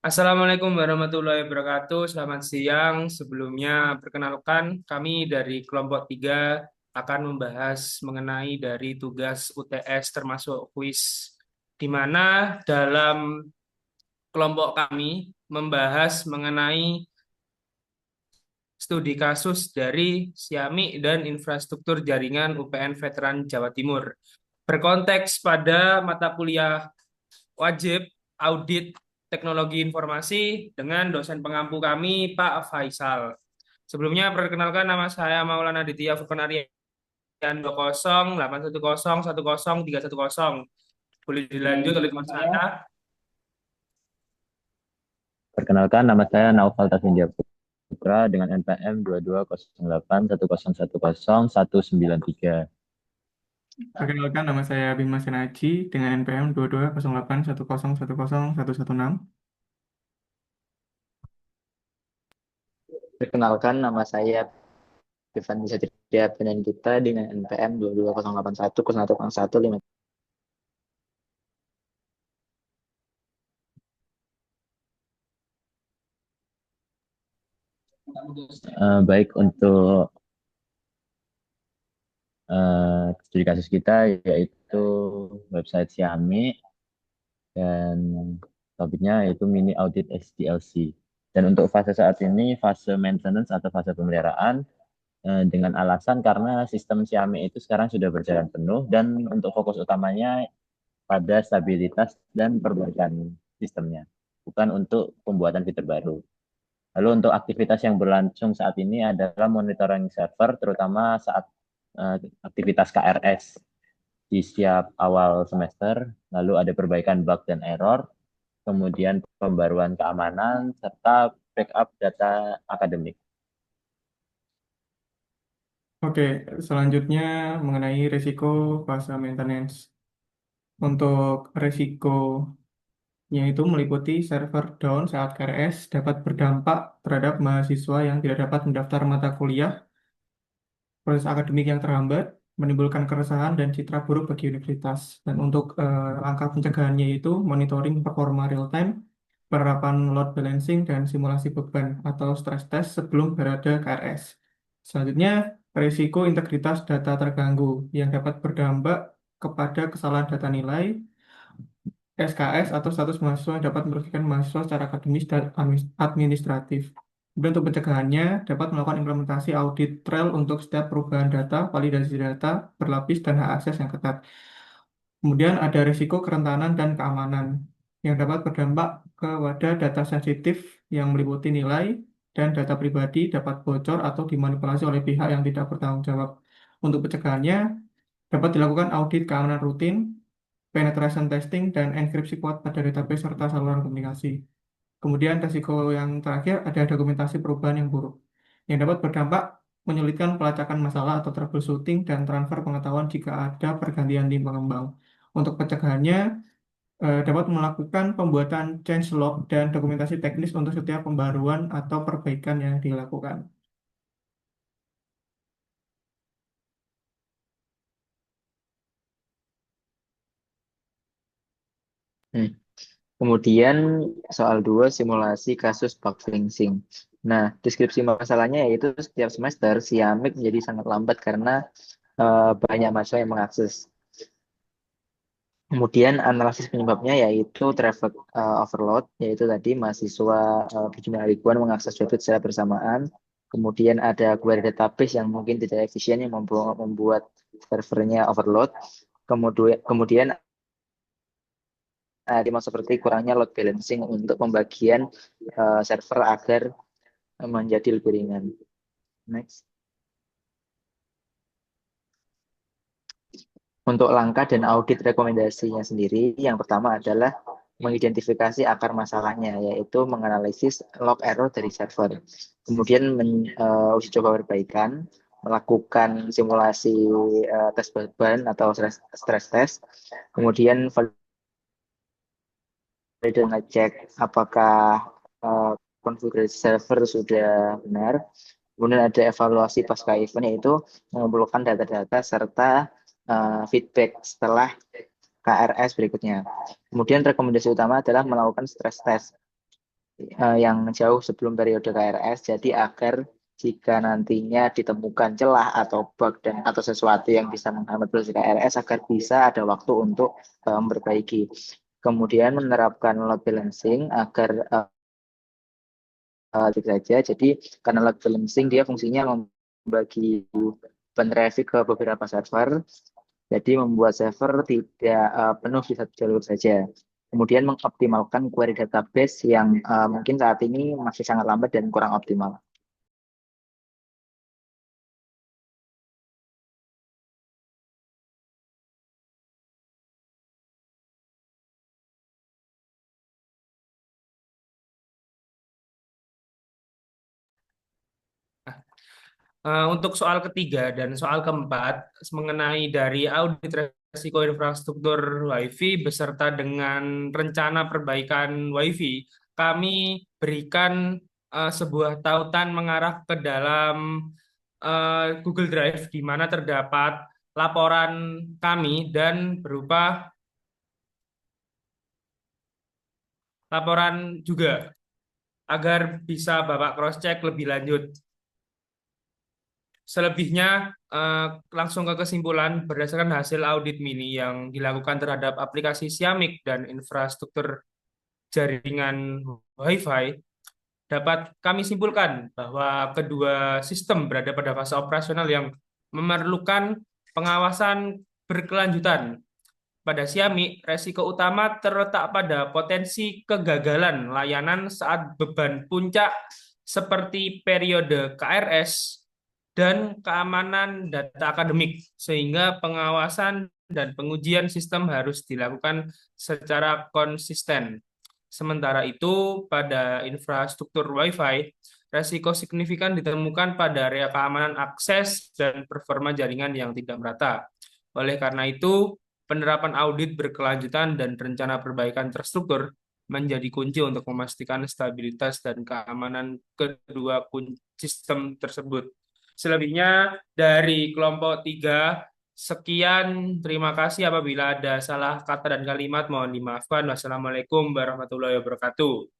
Assalamualaikum warahmatullahi wabarakatuh. Selamat siang. Sebelumnya, perkenalkan kami dari kelompok 3 akan membahas mengenai dari tugas UTS termasuk kuis, di mana dalam kelompok kami membahas mengenai studi kasus dari Siamik dan infrastruktur jaringan UPN Veteran Jawa Timur. Berkonteks pada mata kuliah wajib audit teknologi informasi dengan dosen pengampu kami, Pak Faisal. Sebelumnya, perkenalkan nama saya Maulana Ditya Furqan Aryan 2081010310. Boleh dilanjut oleh teman saya. Perkenalkan, nama saya Naufal Tasindya Putra dengan NPM 220811119193. Perkenalkan, nama saya Bima Senaji dengan NPM 220810110116. Perkenalkan, nama saya Bivani Satria Penandita dengan NPM 2208101115. Baik untuk studi kasus kita yaitu website Xiaomi dan topiknya yaitu mini audit SDLC. Dan untuk fase saat ini fase maintenance atau fase pemeliharaan dengan alasan karena sistem Xiaomi itu sekarang sudah berjalan penuh dan untuk fokus utamanya pada stabilitas dan perbaikan sistemnya, bukan untuk pembuatan fitur baru. Lalu untuk aktivitas yang berlangsung saat ini adalah monitoring server, terutama saat aktivitas KRS di setiap awal semester, lalu ada perbaikan bug dan error, kemudian pembaruan keamanan, serta backup data akademik. Oke, selanjutnya mengenai risiko fase maintenance. Untuk risikonya itu meliputi server down saat KRS dapat berdampak terhadap mahasiswa yang tidak dapat mendaftar mata kuliah, proses akademik yang terhambat, menimbulkan keresahan dan citra buruk bagi universitas. Dan untuk langkah pencegahannya itu monitoring performa real time, penerapan load balancing, dan simulasi beban atau stress test sebelum berada KRS. Selanjutnya, risiko integritas data terganggu yang dapat berdampak kepada kesalahan data nilai, SKS atau status mahasiswa yang dapat merugikan mahasiswa secara akademis dan administratif. Kemudian untuk pencegahannya dapat melakukan implementasi audit trail untuk setiap perubahan data, validasi data, berlapis, dan hak akses yang ketat. Kemudian ada risiko kerentanan dan keamanan yang dapat berdampak kepada data sensitif yang meliputi nilai dan data pribadi dapat bocor atau dimanipulasi oleh pihak yang tidak bertanggung jawab. Untuk pencegahannya dapat dilakukan audit keamanan rutin, penetration testing, dan enkripsi kuat pada database serta saluran komunikasi. Kemudian risiko yang terakhir ada dokumentasi perubahan yang buruk yang dapat berdampak menyulitkan pelacakan masalah atau troubleshooting dan transfer pengetahuan jika ada pergantian tim pengembang. Untuk pencegahannya dapat melakukan pembuatan change log dan dokumentasi teknis untuk setiap pembaruan atau perbaikan yang dilakukan. Hmm. Kemudian soal 2, simulasi kasus bug fixing. Nah, deskripsi masalahnya yaitu setiap semester Siamik menjadi sangat lambat karena banyak mahasiswa yang mengakses. Kemudian analisis penyebabnya yaitu traffic overload, yaitu tadi mahasiswa berjumlah ribuan mengakses website secara bersamaan. Kemudian ada query database yang mungkin tidak efisien yang membuat servernya overload. Kemudian dimaksud seperti kurangnya load balancing untuk pembagian server agar menjadi lebih ringan. Next. Untuk langkah dan audit rekomendasinya sendiri, yang pertama adalah mengidentifikasi akar masalahnya, yaitu menganalisis log error dari server. Kemudian uji coba perbaikan, melakukan simulasi tes beban atau stress test. Kemudian ngecek apakah konfigurasi server sudah benar. Kemudian ada evaluasi pasca event, yaitu mengumpulkan data-data serta feedback setelah KRS berikutnya. Kemudian rekomendasi utama adalah melakukan stress test. yang jauh sebelum periode KRS. Jadi agar jika nantinya ditemukan celah atau bug dan atau sesuatu yang bisa menghambat proses KRS agar bisa ada waktu untuk memperbaiki. Kemudian menerapkan load balancing agar saja. Jadi karena load balancing dia fungsinya membagi beban traffic ke beberapa server. Jadi membuat server tidak penuh di satu jalur saja. Kemudian mengoptimalkan query database yang mungkin saat ini masih sangat lambat dan kurang optimal. Untuk soal ketiga dan soal keempat mengenai dari audit resiko infrastruktur WiFi beserta dengan rencana perbaikan WiFi, kami berikan sebuah tautan mengarah ke dalam Google Drive di mana terdapat laporan kami dan berupa laporan juga agar bisa Bapak cross-check lebih lanjut. Selebihnya langsung ke kesimpulan berdasarkan hasil audit mini yang dilakukan terhadap aplikasi Siamik dan infrastruktur jaringan Wi-Fi, dapat kami simpulkan bahwa kedua sistem berada pada fase operasional yang memerlukan pengawasan berkelanjutan. Pada Siamik, resiko utama terletak pada potensi kegagalan layanan saat beban puncak seperti periode KRS dan keamanan data akademik, sehingga pengawasan dan pengujian sistem harus dilakukan secara konsisten. Sementara itu, pada infrastruktur Wi-Fi, resiko signifikan ditemukan pada area keamanan akses dan performa jaringan yang tidak merata. Oleh karena itu, penerapan audit berkelanjutan dan rencana perbaikan terstruktur menjadi kunci untuk memastikan stabilitas dan keamanan kedua sistem tersebut. Selebihnya dari kelompok 3, sekian. Terima kasih apabila ada salah kata dan kalimat mohon dimaafkan. Wassalamualaikum warahmatullahi wabarakatuh.